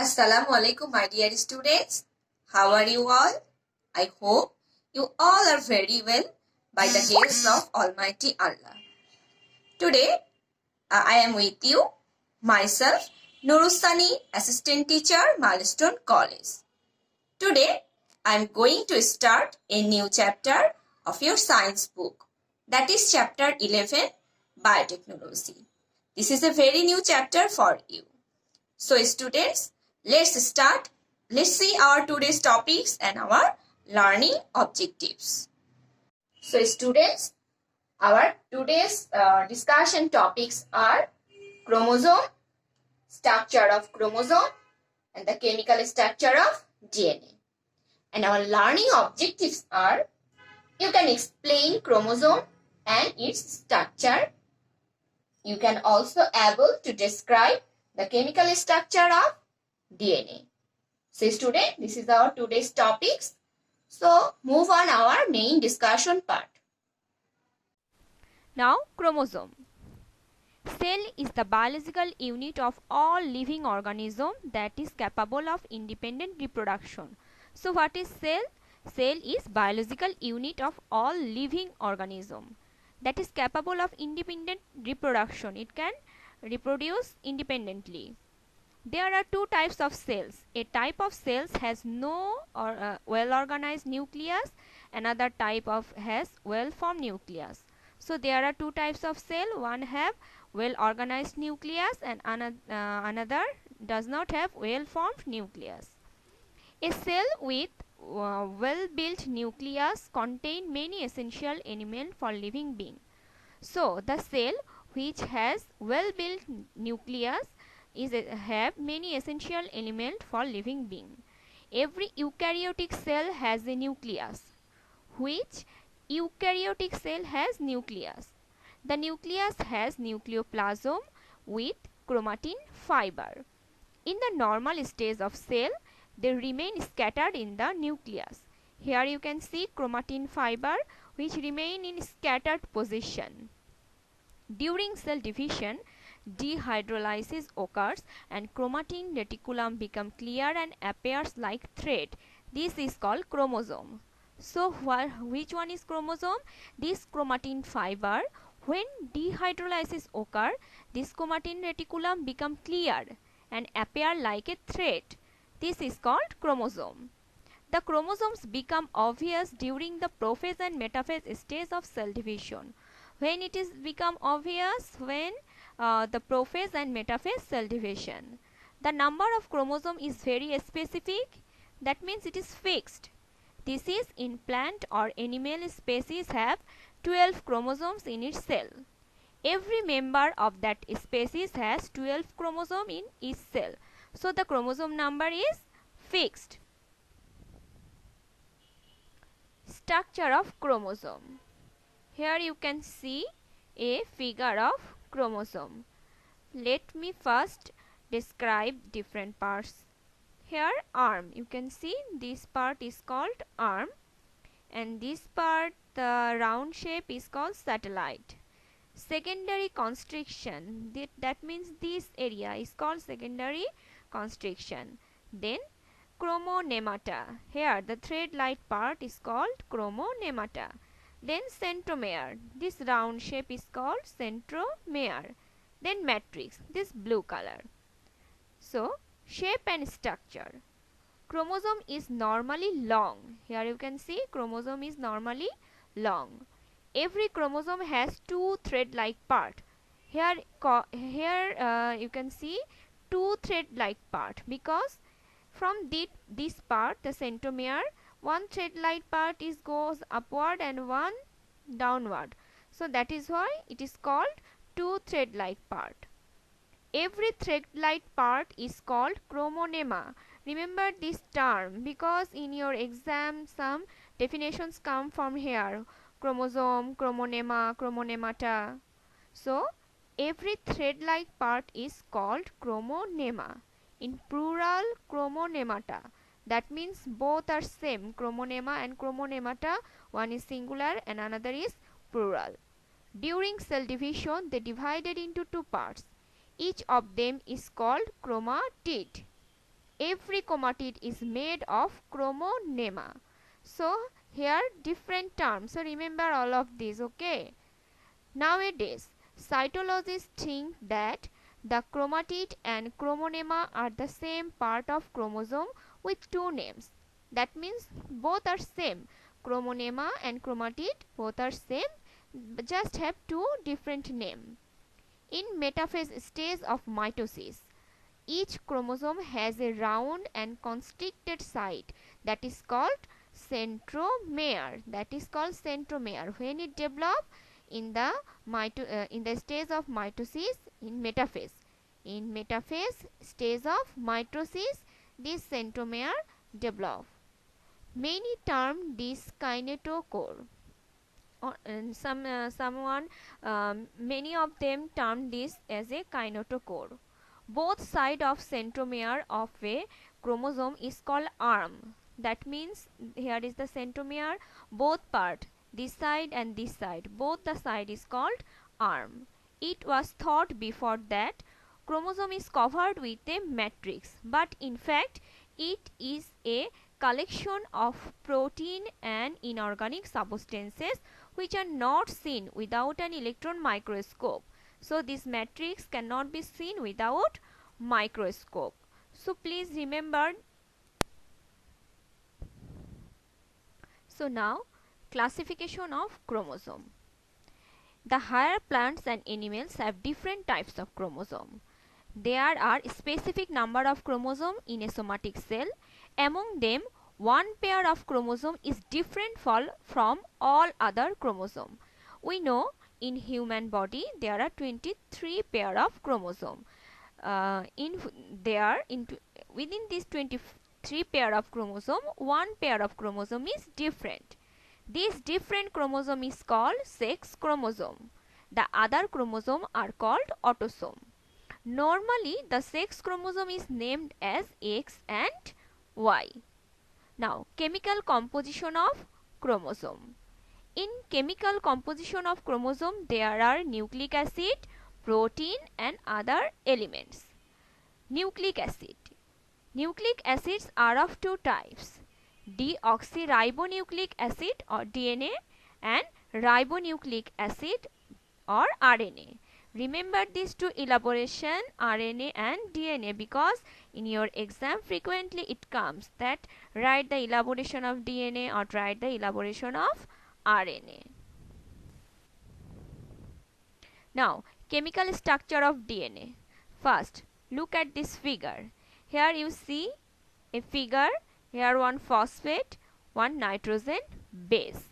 Assalamu alaikum, my dear students. How are you all? I hope you all are very well by the grace of Almighty Allah. Today, I am with you, myself, Nurustani, Assistant Teacher, Milestone College. Today, I am going to start a new chapter of your science book. That is chapter 11, Biotechnology. This is a very new chapter for you. So students, let's start. Let's see our today's topics and our learning objectives. So students, our today's discussion topics are chromosome, structure of chromosome, and the chemical structure of DNA. And our learning objectives are, you can explain chromosome and its structure. You can also able to describe the chemical structure of DNA. So student, this is our today's topics. So move on our main discussion part. Now, chromosome. Cell is the biological unit of all living organism that is capable of independent reproduction. So what is cell? Cell is biological unit of all living organism that is capable of independent reproduction. It can reproduce independently. There are two types of cells. A type of cells has no well organized nucleus, another type of has well formed nucleus. So there are two types of cell. One have well organized nucleus and another does not have well formed nucleus. A cell with well built nucleus contain many essential elements for living being. So the cell which has well built nucleus have many essential elements for living being. Every eukaryotic cell has a nucleus. Which eukaryotic cell has nucleus? The nucleus has nucleoplasm with chromatin fiber. In the normal stage of cell, they remain scattered in the nucleus. Here you can see chromatin fiber which remain in scattered position. During cell division, dehydrolysis occurs and chromatin reticulum become clear and appears like thread. This is called chromosome. So which one is chromosome? This chromatin fiber, when dehydrolysis occur, this chromatin reticulum become clear and appear like a thread. This is called chromosome. The chromosomes become obvious during the prophase and metaphase stage of cell division. When it is become obvious? When the prophase and metaphase cell division. The number of chromosome is very specific. That means it is fixed. This is in plant or animal species have 12 chromosomes in its cell. Every member of that species has 12 chromosomes in each cell. So the chromosome number is fixed. Structure of chromosome. Here you can see a figure of chromosome. Let me first describe different parts. Here arm, you can see this part is called arm and this part, the round shape, is called satellite. Secondary constriction, that means this area is called secondary constriction. Then chromonemata, here the thread like part is called chromonemata. Then centromere, this round shape is called centromere. Then matrix, this blue color. So shape and structure. Chromosome is normally long. Here you can see chromosome is normally long. Every chromosome has two thread like part. Here you can see two thread like part because from this part, the centromere, one thread like part is goes upward and one downward. So that is why it is called two thread like part. Every thread like part is called chromonema. Remember this term because in your exam some definitions come from here. Chromosome, chromonema, chromonemata. So every thread like part is called chromonema. In plural, chromonemata. That means both are same, chromonema and chromonemata. One is singular and another is plural. During cell division, they divided into two parts. Each of them is called chromatid. every chromatid is made of chromonema. So here different terms, so remember all of these. Okay, nowadays cytologists think that the chromatid and chromonema are the same part of chromosome with two names. That means both are same. Chromonema and chromatid both are same, just have two different names. In metaphase stage of mitosis, each chromosome has a round and constricted site that is called centromere. When it develops in the stage of mitosis in metaphase. In metaphase stage of mitosis, this centromere develop. Many term this kinetochore. Many of them term this as a kinetochore. Both side of centromere of a chromosome is called arm. That means here is the centromere, both part, this side and this side, both the side is called arm. It was thought before that chromosome is covered with a matrix, but in fact it is a collection of protein and inorganic substances which are not seen without an electron microscope. So this matrix cannot be seen without microscope. So please remember. So now classification of chromosome. The higher plants and animals have different types of chromosome. There are specific number of chromosome in a somatic cell. Among them, one pair of chromosome is different from all other chromosome. We know in human body there are 23 pair of chromosome. Within this 23 pair of chromosome, one pair of chromosome is different. This different chromosome is called sex chromosome. The other chromosome are called autosome. Normally, the sex chromosome is named as X and Y. Now, chemical composition of chromosome. In chemical composition of chromosome, there are nucleic acid, protein and other elements. Nucleic acid. Nucleic acids are of two types: deoxyribonucleic acid or DNA and ribonucleic acid or RNA. Remember these two elaboration, RNA and DNA, because in your exam frequently it comes that write the elaboration of DNA or write the elaboration of RNA. Now, chemical structure of DNA. First, look at this figure. Here you see a figure. Here one phosphate, one nitrogen base.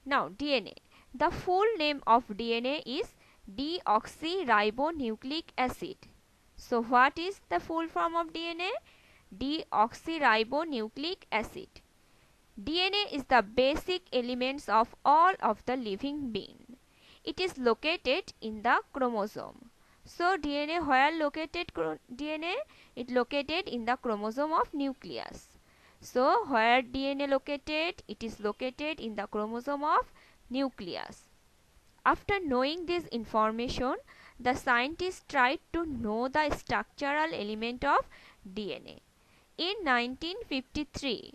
Now, DNA. The full name of DNA is deoxyribonucleic acid. So, what is the full form of DNA? Deoxyribonucleic acid. DNA is the basic elements of all of the living being. It is located in the chromosome. So DNA, where located DNA? It located in the chromosome of nucleus. So where DNA located? It is located in the chromosome of nucleus. After knowing this information, the scientists tried to know the structural element of DNA. In 1953,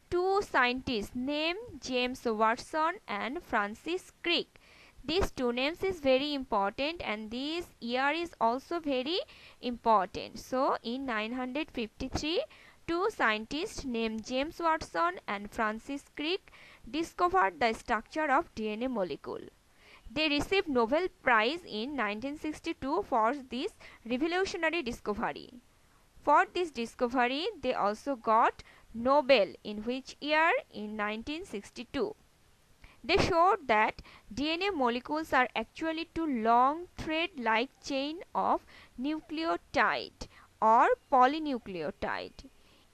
two scientists named James Watson and Francis Crick. These two names is very important and this year is also very important. So in 1953, two scientists named James Watson and Francis Crick discovered the structure of DNA molecule. They received Nobel Prize in 1962 for this revolutionary discovery. For this discovery, they also got Nobel in which year? In 1962. They showed that DNA molecules are actually two long thread-like chain of nucleotide or polynucleotide.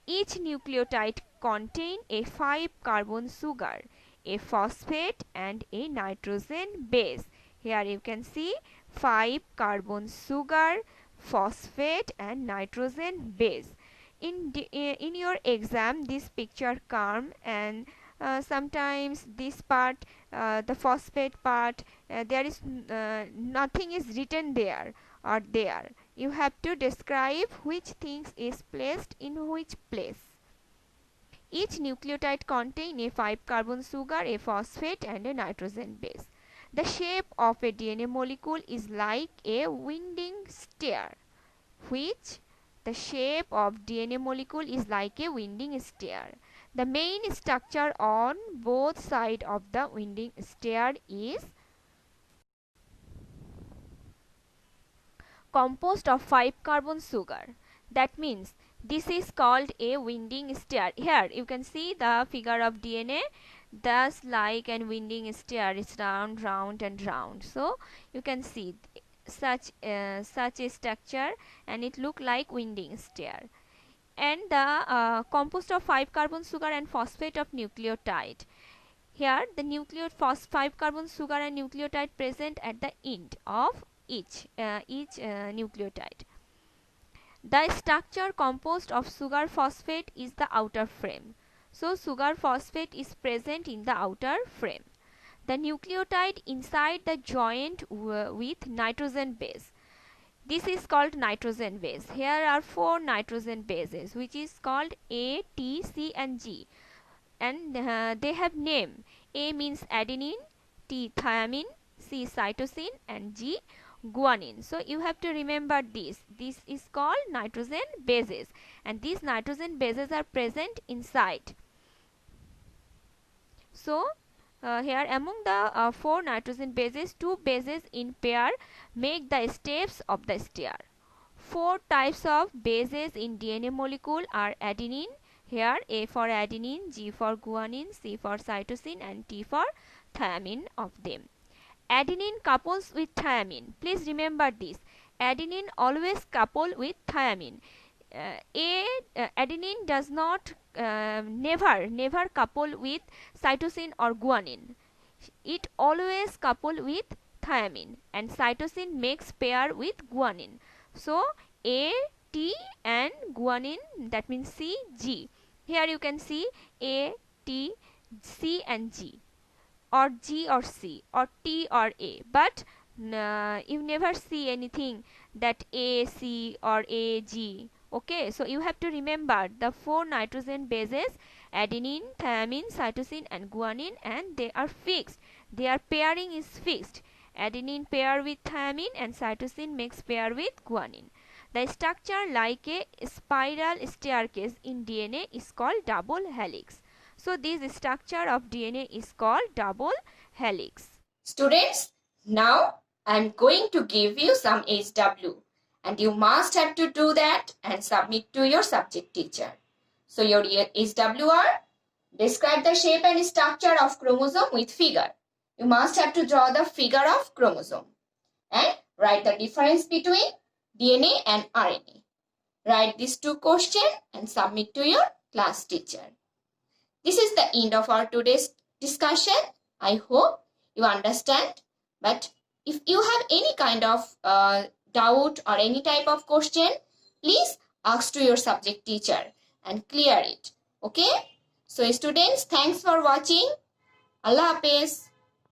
Each nucleotide contain a 5-carbon sugar, a phosphate and a nitrogen base. Here you can see 5-carbon sugar, phosphate and nitrogen base. In your exam this picture come and sometimes this part, the phosphate part, there is nothing is written there or there. You have to describe which things is placed in which place. Each nucleotide contains a 5-carbon sugar, a phosphate and a nitrogen base. The shape of a DNA molecule is like a winding stair. The shape of DNA molecule is like a winding stair. The main structure on both sides of the winding stair is composed of 5-carbon sugar. That means this is called a winding stair. Here you can see the figure of DNA, thus like an winding stair is round, round and round. So you can see such a structure and it look like winding stair. And the composed of 5-carbon sugar and phosphate of nucleotide. Here the 5-carbon sugar and nucleotide present at the end of each nucleotide. The structure composed of sugar phosphate is the outer frame. So sugar phosphate is present in the outer frame. The nucleotide inside the joint with nitrogen base. This is called nitrogen base. Here are 4 nitrogen bases which is called A, T, C and G. And they have name. A means adenine, T thymine, C cytosine and G guanine. So you have to remember this. This is called nitrogen bases and these nitrogen bases are present inside. So here among the 4 nitrogen bases, 2 bases in pair make the steps of the stair. 4 types of bases in DNA molecule are adenine. Here A for adenine, G for guanine, C for cytosine and T for thymine of them. Adenine couples with thymine. Please remember this. Adenine always couple with thymine. Adenine does not never couple with cytosine or guanine. It always couple with thymine and cytosine makes pair with guanine. So A, T and guanine, that means C, G. Here you can see A, T, C and G, or G or C or T or A, but you never see anything that A, C or A, G. Okay, so you have to remember the 4 nitrogen bases adenine, thymine, cytosine and guanine, and they are fixed. Their pairing is fixed. Adenine pair with thymine and cytosine makes pair with guanine. The structure like a spiral staircase in DNA is called double helix. So this structure of DNA is called double helix. Students, now I am going to give you some HW and you must have to do that and submit to your subject teacher. So your HW are describe the shape and structure of chromosome with figure. You must have to draw the figure of chromosome and write the difference between DNA and RNA. Write these 2 questions and submit to your class teacher. This is the end of our today's discussion. I hope you understand. But if you have any kind of doubt or any type of question, please ask to your subject teacher and clear it. Okay? So students, thanks for watching. Allah Hafiz.